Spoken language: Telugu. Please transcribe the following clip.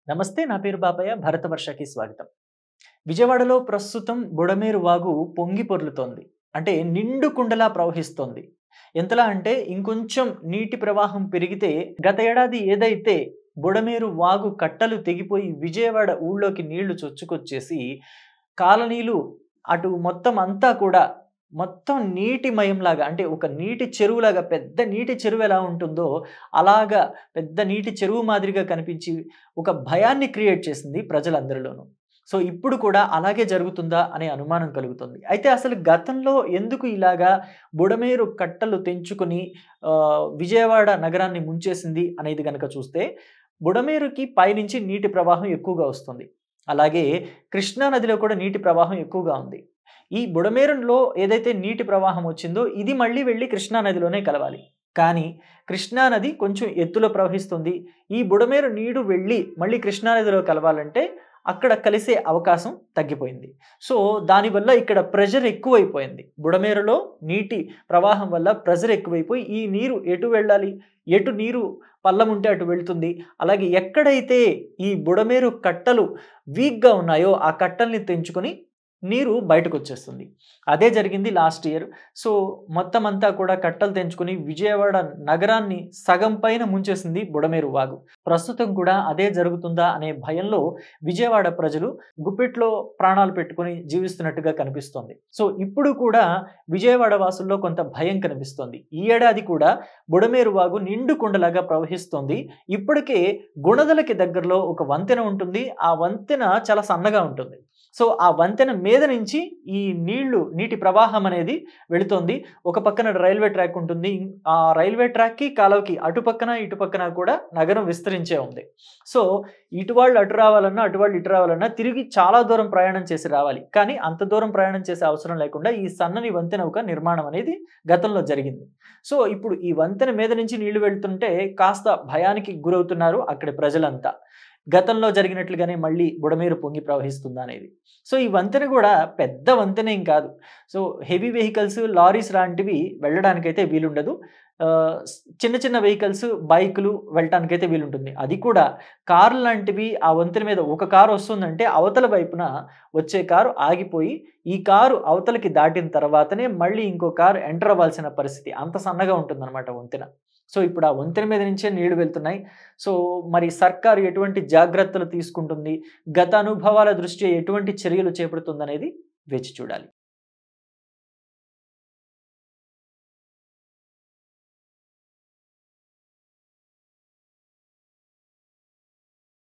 నమస్తే, నా పేరు బాపయ్య. భరతవర్షకి స్వాగతం. విజయవాడలో ప్రస్తుతం బుడమేరు వాగు పొంగి పొర్లుతోంది. అంటే నిండు కుండలా ప్రవహిస్తోంది. ఎంతలా అంటే ఇంకొంచెం నీటి ప్రవాహం పెరిగితే గత ఏడాది ఏదైతే బుడమేరు వాగు కట్టలు తెగిపోయి విజయవాడ ఊళ్ళోకి నీళ్లు చొచ్చుకొచ్చేసి కాలనీలు అటు మొత్తం అంతా కూడా మొత్తం నీటిమయంలాగా అంటే ఒక నీటి చెరువులాగా పెద్ద నీటి చెరువు ఎలా ఉంటుందో అలాగా పెద్ద నీటి చెరువు మాదిరిగా కనిపించి ఒక భయాన్ని క్రియేట్ చేసింది ప్రజలందరిలోనూ. సో, ఇప్పుడు కూడా అలాగే జరుగుతుందా అనే అనుమానం కలుగుతుంది. అయితే అసలు గతంలో ఎందుకు ఇలాగా బుడమేరు కట్టలు తెంచుకొని విజయవాడ నగరాన్ని ముంచేసింది అనేది గనక చూస్తే, బుడమేరుకి పైనుంచి నీటి ప్రవాహం ఎక్కువగా వస్తుంది. అలాగే కృష్ణా నదిలో కూడా నీటి ప్రవాహం ఎక్కువగా ఉంది. ఈ బుడమేరులో ఏదైతే నీటి ప్రవాహం వచ్చిందో ఇది మళ్ళీ వెళ్లి కృష్ణా నదిలోనే కలవాలి. కానీ కృష్ణా నది కొంచెం ఎత్తులో ప్రవహిస్తుంది. ఈ బుడమేరు నీరు వెళ్లి మళ్ళీ కృష్ణా నదిలో కలవాలంటే అక్కడ కలిసే అవకాశం తగ్గిపోయింది. సో, దానివల్ల ఇక్కడ ప్రెషర్ ఎక్కువైపోయింది. బుడమేరులో నీటి ప్రవాహం వల్ల ప్రెషర్ ఎక్కువైపోయి ఈ నీరు ఎటు వెళ్ళాలి? ఎటు నీరు పల్లం ఉంటే అటు వెళ్తుంది. అలాగే ఎక్కడైతే ఈ బుడమేరు కట్టలు వీక్‌గా ఉన్నాయో ఆ కట్టల్ని తెంచుకొని నీరు బయటకొచ్చేస్తుంది. అదే జరిగింది లాస్ట్ ఇయర్. సో, మొత్తం అంతా కూడా కట్టలు తెంచుకొని విజయవాడ నగరాన్ని సగం పైన ముంచేసింది బుడమేరు వాగు. ప్రస్తుతం కూడా అదే జరుగుతుందా అనే భయంలో విజయవాడ ప్రజలు గుప్పెట్లో ప్రాణాలు పెట్టుకొని జీవిస్తున్నట్టుగా కనిపిస్తోంది. సో, ఇప్పుడు కూడా విజయవాడ వాసుల్లో కొంత భయం కనిపిస్తోంది. ఈ ఏడాది కూడా బుడమేరు వాగు నిండు కుండలాగా ప్రవహిస్తోంది. ఇప్పటికే గుణదలకి దగ్గరలో ఒక వంతెన ఉంటుంది. ఆ వంతెన చాలా సన్నగా ఉంటుంది. సో, ఆ వంతెన మీద నుంచి ఈ నీటి ప్రవాహం అనేది వెళుతోంది. ఒక పక్కన రైల్వే ట్రాక్ ఉంటుంది. ఆ రైల్వే ట్రాక్‌కి, కాలువకి అటు పక్కన, ఇటు పక్కన కూడా నగరం విస్తరించే ఉంది. సో, ఇటు వాళ్ళు అటు రావాలన్నా, అటు వాళ్ళు ఇటు రావాలన్నా తిరిగి చాలా దూరం ప్రయాణం చేసి రావాలి. కానీ అంత దూరం ప్రయాణం చేసే అవసరం లేకుండా ఈ సన్నని వంతెన ఒక నిర్మాణం అనేది గతంలో జరిగింది. సో, ఇప్పుడు ఈ వంతెన మీద నుంచి నీళ్లు వెళ్తుంటే కాస్త భయానికి గురవుతున్నారు అక్కడి ప్రజలంతా. గతంలో జరిగినట్లుగానే మళ్ళీ బుడమేరు పొంగి ప్రవహిస్తుందా అనేది. సో, ఈ వంతెన గూడా పెద్ద వంతెనేం కాదు. సో, హెవీ వెహికల్స్, లారీస్ లాంటివి వెళ్ళడానికైతే వీలుండదు. ఆహ్, స్ చిన్న చిన్న వెహికల్స్, బైకులు వెళ్ళటానికైతే వీలుంటుంది. అది కూడా కార్లు లాంటివి ఆ వంతెన మీద ఒక కారు వస్తుందంటే అవతల వైపున వచ్చే కారు ఆగిపోయి, ఈ కారు అవతలకి దాటిన తర్వాతనే మళ్ళీ ఇంకో కారు ఎంటర్ అవ్వాల్సిన పరిస్థితి. అంత సన్నగా ఉంటుందన్నమాట వంతెన. సో, ఇప్పుడు ఆ వంతెన మీద నుంచే నీళ్లు వెళ్తున్నాయి. సో, మరి సర్కారు ఎటువంటి జాగ్రత్తలు తీసుకుంటుంది? గత అనుభవాల దృష్ట్యా ఎటువంటి చర్యలు చేపడుతుందనేది వేచి చూడాలి.